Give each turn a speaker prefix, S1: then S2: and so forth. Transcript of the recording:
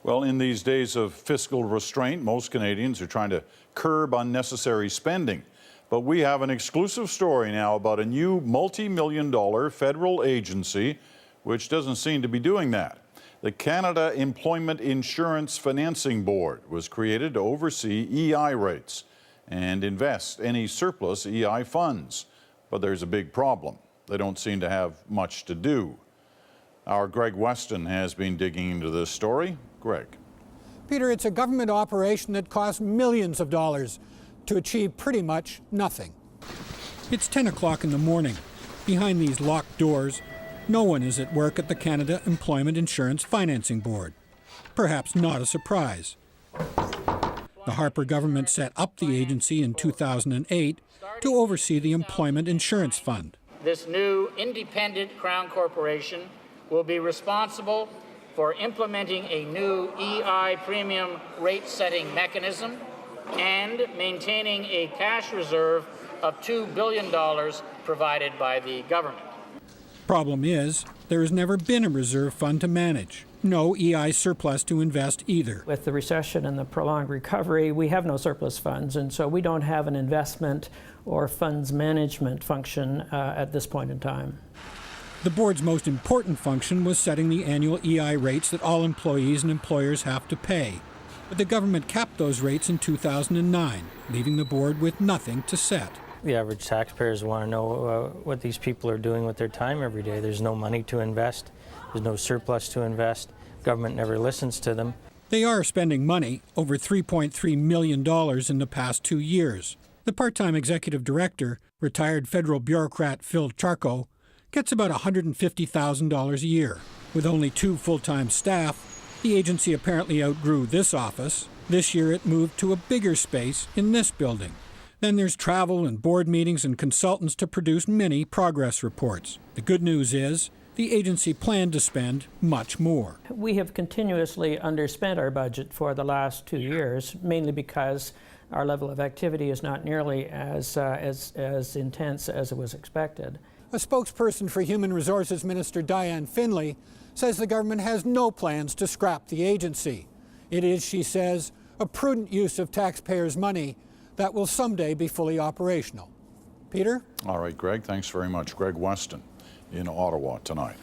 S1: Well, in these days of fiscal restraint, most Canadians are trying to curb unnecessary spending. But we have an exclusive story now about a new multi-million-dollar federal agency which doesn't seem to be doing that. The Canada Employment Insurance Financing Board was created to oversee EI rates and invest any surplus EI funds. But there's a big problem. They don't seem to have much to do. Our Greg Weston has been digging into this story. Greg.
S2: Peter, it's a government operation that costs millions of dollars to achieve pretty much nothing. It's 10 o'clock in the morning. Behind these locked doors, no one is at work at the Canada Employment Insurance Financing Board. Perhaps not a surprise. The Harper government set up the agency in 2008 to oversee the Employment Insurance Fund.
S3: This new independent Crown Corporation will be responsible for implementing a new EI premium rate setting mechanism and maintaining a cash reserve of $2 billion provided by the government.
S2: Problem is, there has never been a reserve fund to manage. No EI surplus to invest either.
S4: With the recession and the prolonged recovery, we have no surplus funds, and so we don't have an investment or funds management function at this point in time.
S2: The board's most important function was setting the annual EI rates that all employees and employers have to pay. But the government capped those rates in 2009, leaving the board with nothing to set.
S5: The average taxpayers want to know what these people are doing with their time every day. There's no money to invest. There's no surplus to invest. Government never listens to them.
S2: They are spending money, over $3.3 million in the past 2 years. The part-time executive director, retired federal bureaucrat Phil Charco, gets about $150,000 a year. With only 2 full-time staff, the agency apparently outgrew this office. This year it moved to a bigger space in this building. Then there's travel and board meetings and consultants to produce many progress reports. The good news is, the agency planned to spend much more.
S4: We have continuously underspent our budget for the last 2 years, mainly because our level of activity is not nearly as intense as it was expected.
S2: A spokesperson for Human Resources Minister Diane Finley says the government has no plans to scrap the agency. It is, she says, a prudent use of taxpayers' money that will someday be fully operational. Peter?
S1: All right, Greg, thanks very much. Greg Weston in Ottawa tonight.